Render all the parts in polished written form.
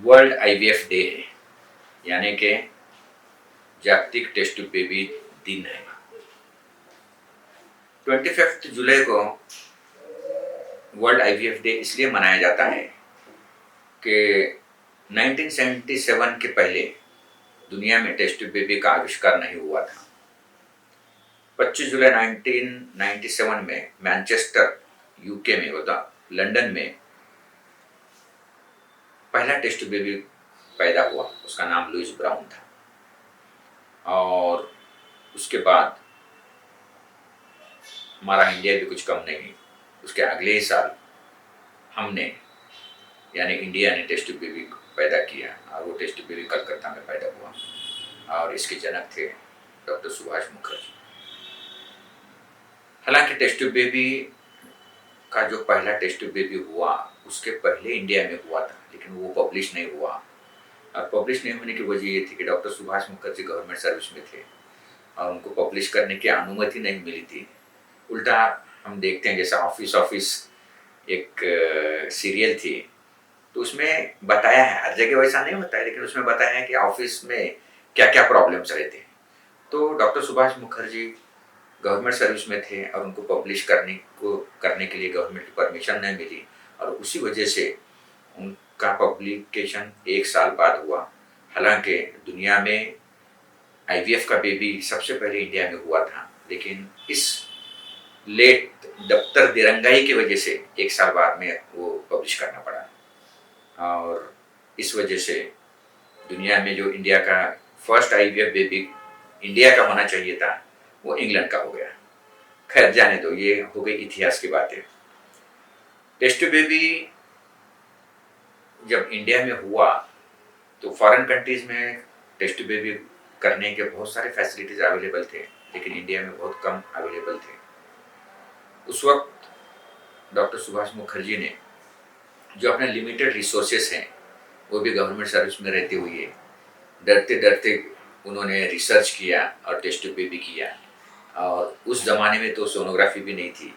World IVF day है, यानी कि जागतिक टेस्ट ट्यूब बेबी दिन है। 25 जुलाई को वर्ल्ड आईवीएफ डे इसलिए मनाया जाता है कि 1977 के पहले दुनिया में टेस्ट ट्यूब बेबी का आविष्कार नहीं हुआ था। 25 जुलाई 1997 में मैनचेस्टर यूके में होता लंदन में पहला टेस्ट ट्यूब बेबी पैदा हुआ। उसका नाम लुइस ब्राउन था। और उसके बाद हमारा इंडिया भी कुछ कम नहीं, उसके अगले ही साल हमने यानी इंडिया ने टेस्ट ट्यूब बेबी पैदा किया और वो टेस्ट ट्यूब बेबी कलकत्ता में पैदा हुआ और इसके जनक थे डॉक्टर सुभाष मुखर्जी। हालांकि टेस्ट ट्यूब बेबी का जो पहला टेस्ट ट्यूब बेबी हुआ उसके पहले इंडिया में हुआ था, लेकिन वो पब्लिश नहीं हुआ। और पब्लिश नहीं होने की वजह ये थी कि doctor Subhash Mukherjee government service में थे और उनको पब्लिश करने की अनुमति नहीं मिली थी। उल्टा हम देखते हैं जैसा ऑफिस एक सीरियल थी, तो उसमें बताया है, हर जगह वैसा नहीं होता है, लेकिन उसमें बताया है कि ऑफिस में क्या क्या प्रॉब्लम्स रहते हैं। तो doctor Subhash Mukherjee government service में थे और उनको पब्लिश करने के लिए गवर्नमेंट की परमिशन नहीं मिली और उसी वजह से उनका पब्लिकेशन 1 साल बाद हुआ। हालांकि दुनिया में आईवीएफ का बेबी सबसे पहले इंडिया में हुआ था, लेकिन इस लेट दफ्तर दिरंगाई की वजह से 1 साल बाद में वो पब्लिश करना पड़ा और इस वजह से दुनिया में जो इंडिया का फर्स्ट आईवीएफ बेबी इंडिया का होना चाहिए था वो इंग्लैंड का हो गया। खैर जाने दो, ये हो गई इतिहास की बातें। टेस्ट बेबी जब इंडिया में हुआ तो फॉरेन कंट्रीज में टेस्ट बेबी करने के बहुत सारे फैसिलिटीज अवेलेबल थे, लेकिन इंडिया में बहुत कम अवेलेबल थे। उस वक्त डॉक्टर सुभाष मुखर्जी ने जो अपने लिमिटेड रिसोर्सेस हैं, वो भी गवर्नमेंट सर्विस में रहते हुए डरते डरते उन्होंने रिसर्च किया और टेस्ट बेबी किया। और उस ज़माने में तो सोनोग्राफी भी नहीं थी,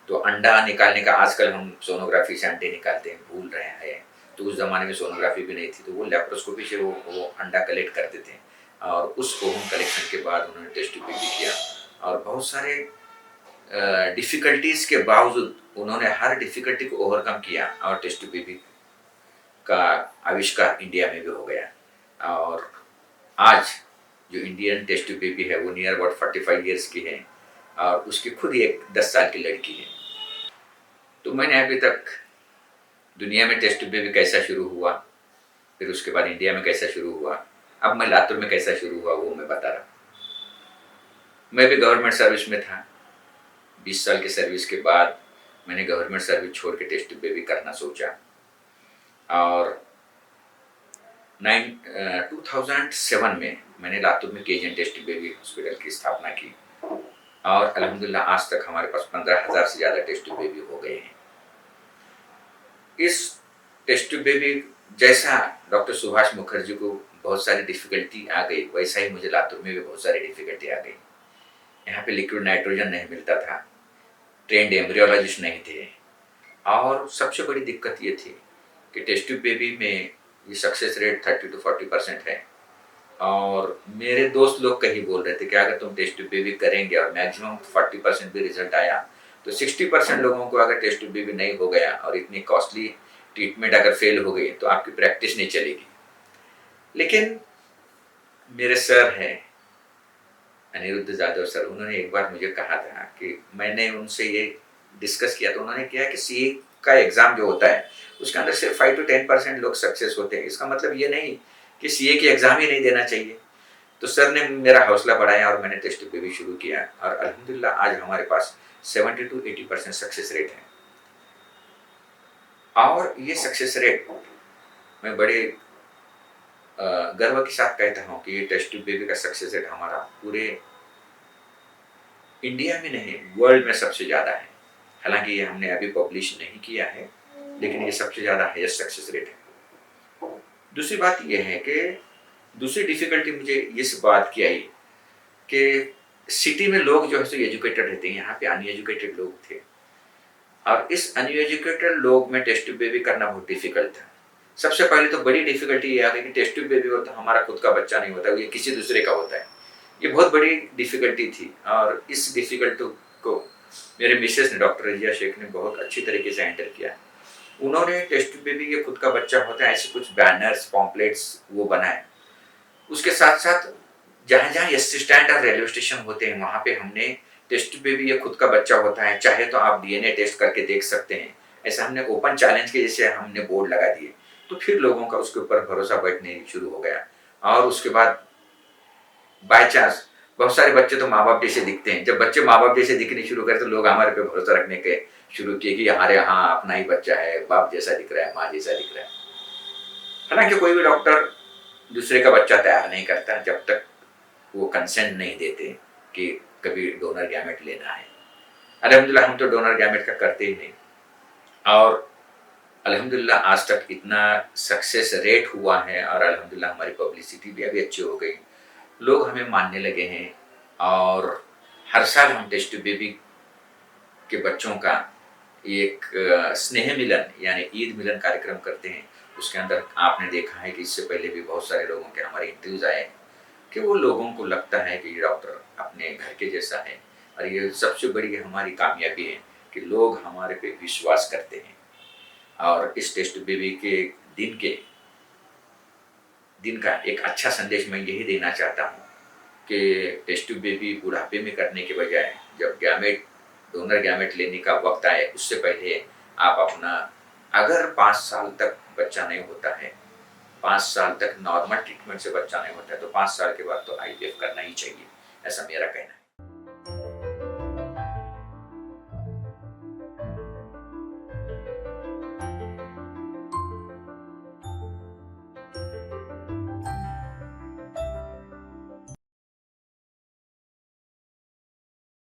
तो अंडा निकालने का आजकल हम सोनोग्राफी से अंडे निकालते हैं, भूल रहे हैं, तो उस ज़माने में सोनोग्राफी भी नहीं थी, तो वो लेप्रोस्कोपी से वो अंडा कलेक्ट करते थे और उस ओवम कलेक्शन के बाद उन्होंने टेस्ट बेबी किया। और बहुत सारे डिफ़िकल्टीज़ के बावजूद उन्होंने हर डिफ़िकल्टी को ओवरकम किया और टेस्ट बेबी का आविष्कार इंडिया में भी हो गया। और आज जो इंडियन टेस्ट बेबी है वो नियर अबाउट 45 ईयर्स की है और उसकी खुद ही एक 10 साल की लड़की है। तो मैंने अभी तक दुनिया में टेस्ट बेबी कैसा शुरू हुआ, फिर उसके बाद इंडिया में कैसा शुरू हुआ, अब मैं लातूर में कैसा शुरू हुआ वो मैं बता रहा। मैं भी गवर्नमेंट सर्विस में था। 20 साल की सर्विस के बाद मैंने गवर्नमेंट सर्विस छोड़ के टेस्ट बेबी करना सोचा और 2007 में मैंने लातूर में केजन टेस्ट बेबी हॉस्पिटल की स्थापना की और अल्हम्दुलिल्लाह आज तक हमारे पास 15,000 से ज़्यादा टेस्ट बेबी हो गए हैं। इस टेस्ट बेबी जैसा डॉक्टर सुभाष मुखर्जी को बहुत सारी डिफ़िकल्टी आ गई, वैसा ही मुझे लातूर में भी बहुत सारी डिफ़िकल्टी आ गई। यहाँ पे लिक्विड नाइट्रोजन नहीं मिलता था, ट्रेंड एम्ब्रियोलॉजिस्ट नहीं थे और सबसे बड़ी दिक्कत ये थी कि टेस्ट बेबी में ये सक्सेस रेट 30 to 40% है। और मेरे दोस्त लोग कहीं बोल रहे थे कि अगर तुम टेस्ट बेबी करेंगे और मैक्सिमम 40% भी रिजल्ट आया तो 60% लोगों को अगर टेस्ट बेबी नहीं हो गया और इतनी कॉस्टली ट्रीटमेंट अगर फेल हो गई तो आपकी प्रैक्टिस नहीं चलेगी। लेकिन मेरे सर हैं अनिरुद्ध जाधव सर, उन्होंने एक बार मुझे कहा था कि मैंने उनसे ये डिस्कस किया तो उन्होंने किया कि सीए का एग्ज़ाम जो होता है उसके अंदर सिर्फ 5 to 10% लोग सक्सेस होते हैं। इसका मतलब ये नहीं कि सीए की एग्ज़ाम ही नहीं देना चाहिए। तो सर ने मेरा हौसला बढ़ाया और मैंने टेस्ट बेबी शुरू किया और अल्हम्दुलिल्लाह आज हमारे पास 70 to 80% सक्सेस रेट है। और ये सक्सेस रेट मैं बड़े गर्व के साथ कहता हूँ कि ये टेस्ट बेबी का सक्सेस रेट हमारा पूरे इंडिया में नहीं वर्ल्ड में सबसे ज़्यादा है। हालांकि ये हमने अभी पब्लिश नहीं किया है, लेकिन ये सबसे ज़्यादा हाईएस्ट सक्सेस रेट है। दूसरी बात यह है कि दूसरी डिफ़िकल्टी मुझे इस बात की आई कि सिटी में लोग जो है सो एजुकेटेड रहते हैं, यहाँ पे अनएजुकेटेड लोग थे और इस अनएजुकेटेड लोग में टेस्ट बेबी करना बहुत डिफ़िकल्ट था। सबसे पहले तो बड़ी डिफ़िकल्टी ये आ गई कि टेस्ट ट्यूब बेबी हो तो हमारा खुद का बच्चा नहीं होता, ये किसी दूसरे का होता है। ये बहुत बड़ी डिफ़िकल्टी थी और इस डिफ़िकल्टी को मेरे मिसेज़ ने, डॉक्टर रज़िया शेख ने बहुत अच्छी तरीके से हैंडल किया। उन्होंने टेस्ट ट्यूब बेबी ये खुद का बच्चा होता है ऐसे कुछ बैनर्स, पॉम्पलेट्स वो बनाए। उसके साथ-साथ जहाँ-जहाँ एसटी स्टैंड और रेलवे स्टेशन होते हैं, वहाँ पे हमने टेस्ट ट्यूब बेबी ये खुद का बच्चा होता है, चाहे तो आप डीएनए टेस्ट करके देख सकते हैं। ऐसा हमने ओपन चैलेंज के जैसे हमने बोर्ड लगा दिए। तो फिर लोगों का उसके ऊपर भरोसा बढ़ने शुरू हो गया और उसके बाद बाय चांस बहुत सारे बच्चे तो माँ-बाप जैसे दिखते हैं। जब बच्चे माँ-बाप जैसे दिखने शुरू करे तो लोग हमारे पे भरोसा रखने के शुरू किए कि अरे हाँ, अपना ही बच्चा है, बाप जैसा दिख रहा है, माँ जैसा दिख रहा है। हालाँकि कोई भी डॉक्टर दूसरे का बच्चा तैयार नहीं करता जब तक वो कंसेंट नहीं देते कि कभी डोनर गैमेट लेना है। अल्हम्दुलिल्लाह हम तो डोनर गैमेट का करते ही नहीं और अल्हम्दुलिल्लाह आज तक इतना सक्सेस रेट हुआ है और अल्हम्दुलिल्लाह हमारी पब्लिसिटी भी अभी अच्छी हो गई। लोग हमें मानने लगे हैं और हर साल हम टेस्ट ट्यूब बेबी के बच्चों का एक स्नेह मिलन यानी ईद मिलन कार्यक्रम करते हैं। उसके अंदर आपने देखा है कि इससे पहले भी बहुत सारे लोगों के हमारे इंटरव्यूज़ आए हैं कि वो लोगों को लगता है कि ये डॉक्टर अपने घर के जैसा है और ये सबसे बड़ी हमारी कामयाबी है कि लोग हमारे पे विश्वास करते हैं। और इस टेस्ट बेबी के दिन के दिन का एक अच्छा संदेश मैं यही देना चाहता हूँ कि टेस्ट ट्यूब बेबी बुढ़ापे में करने के बजाय जब गैमेट डोनर गैमेट लेने का वक्त आए उससे पहले आप अपना, अगर 5 साल तक बच्चा नहीं होता है, 5 साल तक नॉर्मल ट्रीटमेंट से बच्चा नहीं होता है तो 5 साल के बाद तो आईवीएफ करना ही चाहिए, ऐसा मेरा कहना है।